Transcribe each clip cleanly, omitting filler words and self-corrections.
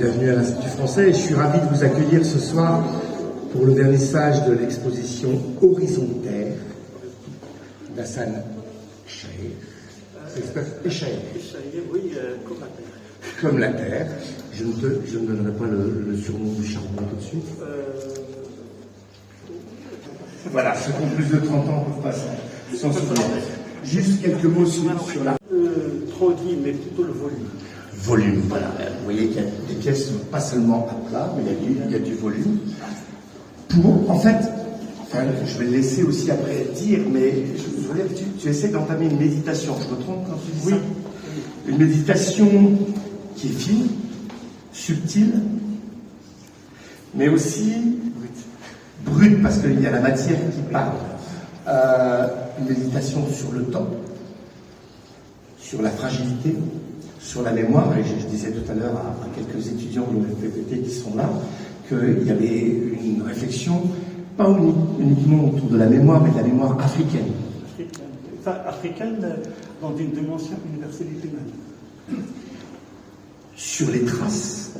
bienvenue à l'Institut français et je suis ravi de vous accueillir ce soir pour le vernissage de l'exposition Horizontaire d'Hassan Chahir. Échaïr. Oui, comme la Terre. Comme la Terre. Je ne donnerai pas le surnom du charbon tout de suite. Voilà, ceux qui ont plus de 30 ans peuvent pas s'en souvenir. Juste quelques mots sur la... Trop dit, mais plutôt le volume. Volume, voilà. Vous voyez qu'il y a des pièces pas seulement à plat, mais il y a du volume. En fait, je vais le laisser aussi après dire, mais je veux dire que tu essaies d'entamer une méditation. Je me trompe quand tu dis ça? Une méditation qui est fine, subtile, mais aussi brute, parce qu'il y a la matière qui parle. Une méditation sur le temps, sur la fragilité, sur la mémoire, et je disais tout à l'heure à quelques étudiants de l'UFPPT qui sont là, qu'il y avait une réflexion, pas uniquement autour de la mémoire, mais de la mémoire africaine. Africaine dans une dimension universalité humaine. Sur les traces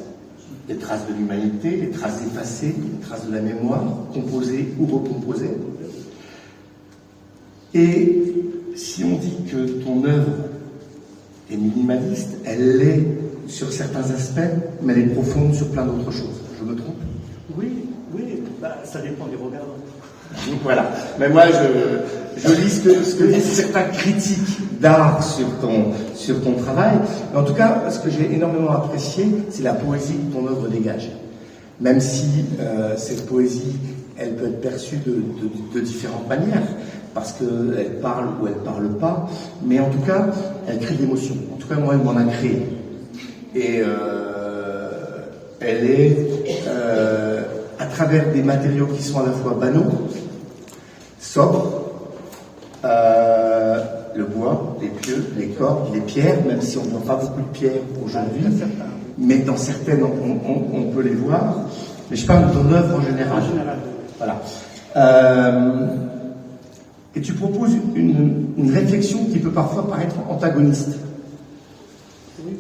de l'humanité, les traces effacées, les traces de la mémoire, composées ou recomposées. Et si on dit que ton œuvre est minimaliste, elle l'est sur certains aspects, mais elle est profonde sur plein d'autres choses. Je me trompe? Oui, ça dépend des regardants. Donc voilà. Mais moi, je lis ce que disent certains critiques d'art sur ton travail. Mais en tout cas, ce que j'ai énormément apprécié, c'est la poésie que ton œuvre dégage. Même si cette poésie, elle peut être perçue de différentes manières, parce qu'elle parle ou elle parle pas, mais en tout cas, elle crée de l'émotion. En tout cas, moi, elle m'en a créé. Et elle est à travers des matériaux qui sont à la fois banaux, sobres, le bois, les pieux, les cordes, les pierres, même si on ne voit pas beaucoup de pierres aujourd'hui, mais dans certaines, on peut les voir. Mais je parle de ton œuvre en général. Voilà. Et tu proposes une réflexion qui peut parfois paraître antagoniste,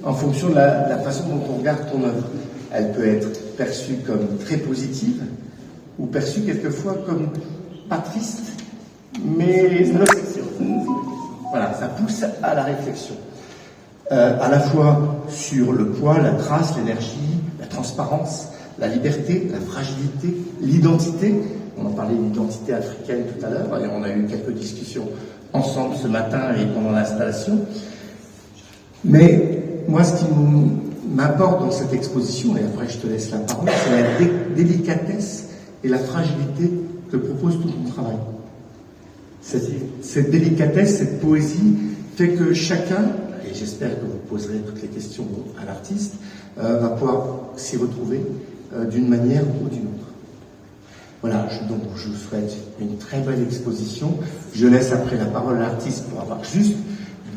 en fonction de la façon dont on regarde ton œuvre. Elle peut être perçue comme très positive, ou perçue quelquefois comme pas triste, mais voilà, ça pousse à la réflexion. À la fois sur le poids, la trace, l'énergie, la transparence, la liberté, la fragilité, l'identité. On en parlait d'identité africaine tout à l'heure, et on a eu quelques discussions ensemble ce matin et pendant l'installation. Mais moi, ce qui m'importe dans cette exposition, et après je te laisse la parole, c'est la délicatesse et la fragilité que propose tout ton travail. Cette délicatesse, cette poésie fait que chacun, et j'espère que vous poserez toutes les questions à l'artiste, va pouvoir s'y retrouver d'une manière ou d'une autre. Voilà, donc je vous souhaite une très belle exposition. Je laisse après la parole à l'artiste pour avoir juste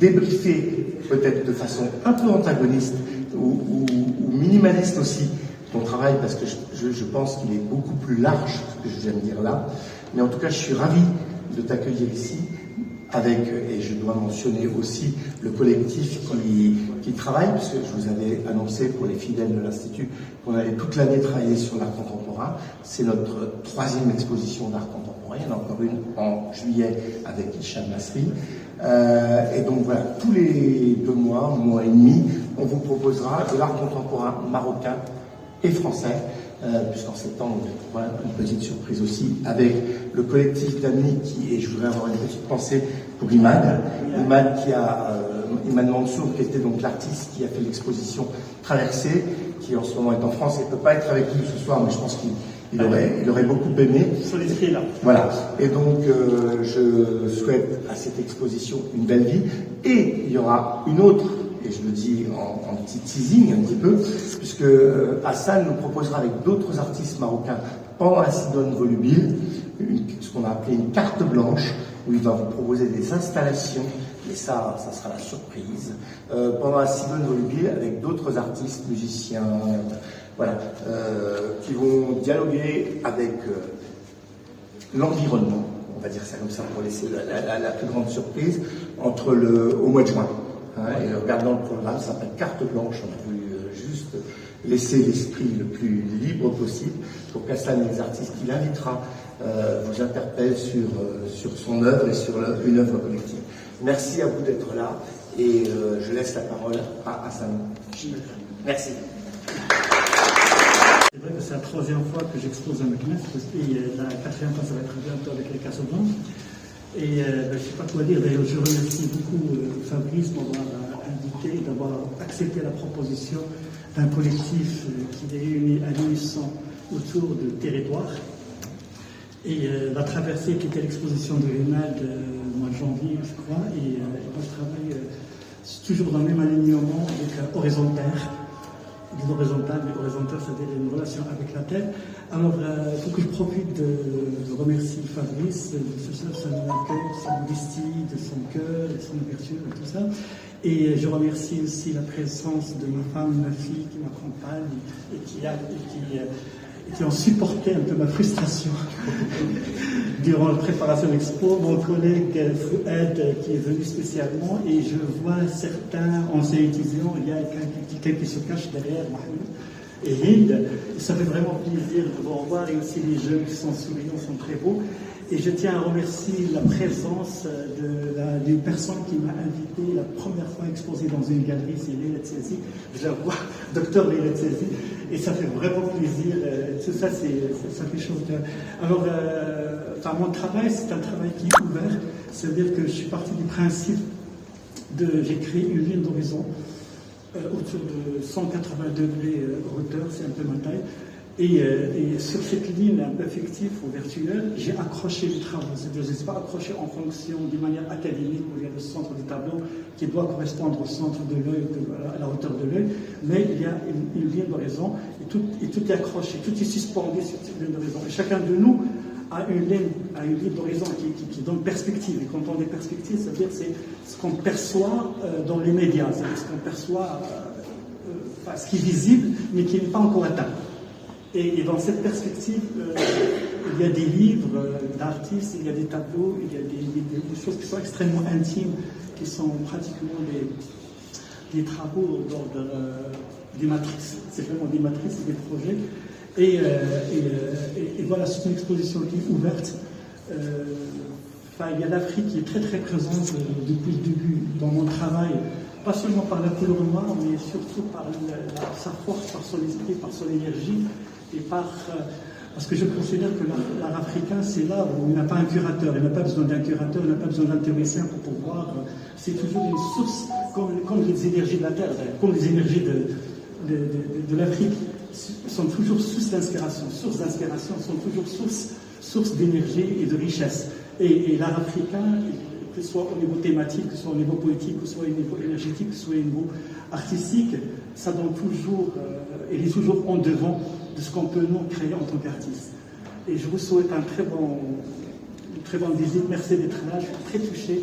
débriefé, peut-être de façon un peu antagoniste ou minimaliste aussi, ton travail, parce que je pense qu'il est beaucoup plus large, ce que je viens de dire là. Mais en tout cas, je suis ravi de t'accueillir ici, avec, et je dois mentionner aussi le collectif qui travaille, puisque je vous avais annoncé pour les fidèles de l'Institut qu'on allait toute l'année travailler sur l'art contemporain. C'est notre 3e exposition d'art contemporain. Il y en a encore une en juillet avec Hicham Nasri. Et donc voilà, tous les 2 mois, un mois et demi, on vous proposera de l'art contemporain marocain et français, puisqu'en septembre, on va une petite surprise aussi avec le collectif d'amis et je voudrais avoir une petite pensée pour Imad Mansour, qui était donc l'artiste qui a fait l'exposition Traversée, qui en ce moment est en France et ne peut pas être avec nous ce soir, mais je pense qu'il aurait beaucoup aimé. Sur l'esprit là. Voilà. Et donc, je souhaite à cette exposition une belle vie. Et il y aura une autre, et je le dis en petit teasing un petit peu, puisque Hassan nous proposera avec d'autres artistes marocains pendant la Sidone Volubile, ce qu'on a appelé une carte blanche, où il va vous proposer des installations, et ça sera la surprise, pendant la Sidone Volubile avec d'autres artistes, musiciens, voilà, qui vont dialoguer avec l'environnement, on va dire ça comme ça pour laisser la plus grande surprise, au mois de juin. Et regardant le programme, ça s'appelle Carte Blanche, on a voulu juste laisser l'esprit le plus libre possible pour qu'Hassan et les artistes qu'il invitera vous interpellent sur son œuvre et sur une œuvre collective. Merci à vous d'être là et je laisse la parole à Hassan. Merci. C'est vrai que c'est la troisième fois que j'expose à Meknès, et la quatrième fois ça va être bientôt avec les Casablanca. Et je ne sais pas quoi dire, d'ailleurs je remercie beaucoup Fabrice d'avoir invité, d'avoir accepté la proposition d'un collectif qui réunit à l'unisson autour de territoire. Et la traversée qui était l'exposition de l'ENAD au mois de janvier, je crois, et moi je travaille toujours dans le même alignement avec Horizontaire. L'horizontal, mais horizontal, c'est-à-dire une relation avec la terre. Alors, il faut que je profite de remercier Fabrice de son accueil, de son modestie, de son cœur, de son ouverture et tout ça. Et je remercie aussi la présence de ma femme, ma fille qui m'accompagne et qui ont supporté un peu ma frustration durant la préparation de l'expo. Mon collègue Fouad qui est venu spécialement, et je vois certains anciens étudiants, il y a quelqu'un qui se cache derrière Mahmoud et Hind. Ça fait vraiment plaisir de vous revoir, et aussi les jeunes qui sont souriants, sont très beaux. Et je tiens à remercier la présence d'une personne qui m'a invité la première fois à exposer dans une galerie, c'est Leila Tziazi. Je la vois, docteur Leila Tziazi, et ça fait vraiment plaisir. Tout ça, ça fait chose de... Alors, mon travail, c'est un travail qui est ouvert, c'est-à-dire que je suis parti du principe j'ai créé une ligne d'horizon autour de 180 degrés hauteur, c'est un peu ma taille. Et sur cette ligne un peu fictive ou virtuelle, j'ai accroché les travaux. Je ne les ai pas accrochés en fonction d'une manière académique où il y a le centre du tableau qui doit correspondre au centre de l'œil, à la hauteur de l'œil, mais il y a une ligne d'horizon et tout est accroché, tout est suspendu sur cette ligne d'horizon. Et chacun de nous a une ligne d'horizon qui donne perspective. Et quand on dit perspective, ça veut dire c'est ce qu'on perçoit dans les médias, c'est-à-dire ce qu'on perçoit, ce qui est visible mais qui n'est pas encore atteint. Et dans cette perspective, il y a des livres d'artistes, il y a des tableaux, il y a des choses qui sont extrêmement intimes, qui sont pratiquement des travaux d'ordre des matrices. C'est vraiment des matrices, des projets. Et voilà, c'est une exposition qui est ouverte. Il y a l'Afrique qui est très très présente depuis le début dans mon travail, pas seulement par la couleur noire, mais surtout par sa force, par son esprit, par son énergie. Et parce que je considère que l'art africain, c'est là où il n'a pas un curateur, il n'a pas besoin d'un curateur, il n'a pas besoin d'un théoricien pour pouvoir. C'est toujours une source, comme les énergies de la Terre, comme les énergies de l'Afrique, sont toujours sources d'inspiration. Sources d'inspiration sont toujours sources d'énergie et de richesse. Et l'art africain, que ce soit au niveau thématique, que ce soit au niveau poétique, que ce soit au niveau énergétique, que ce soit au niveau artistique, ça donne toujours, il est toujours en devant de ce qu'on peut nous créer en tant qu'artiste. Et je vous souhaite une très bonne visite. Merci d'être là, je suis très touché.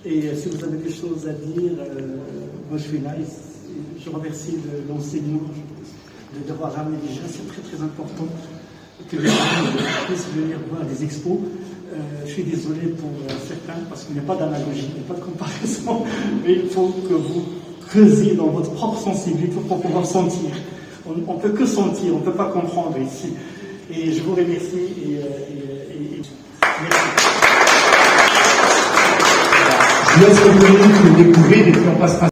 Et si vous avez des choses à dire, moi je suis là. Je remercie l'enseignement d'avoir ramené des gens. C'est très très important que les gens puissent venir voir des expos. Je suis désolé pour certains parce qu'il n'y a pas d'analogie, il n'y a pas de comparaison, mais il faut que vous creusiez dans votre propre sensibilité pour pouvoir sentir. On ne peut que sentir, on ne peut pas comprendre ici. Et je vous remercie et merci. Je laisse revenir, découvrir et puis on passera.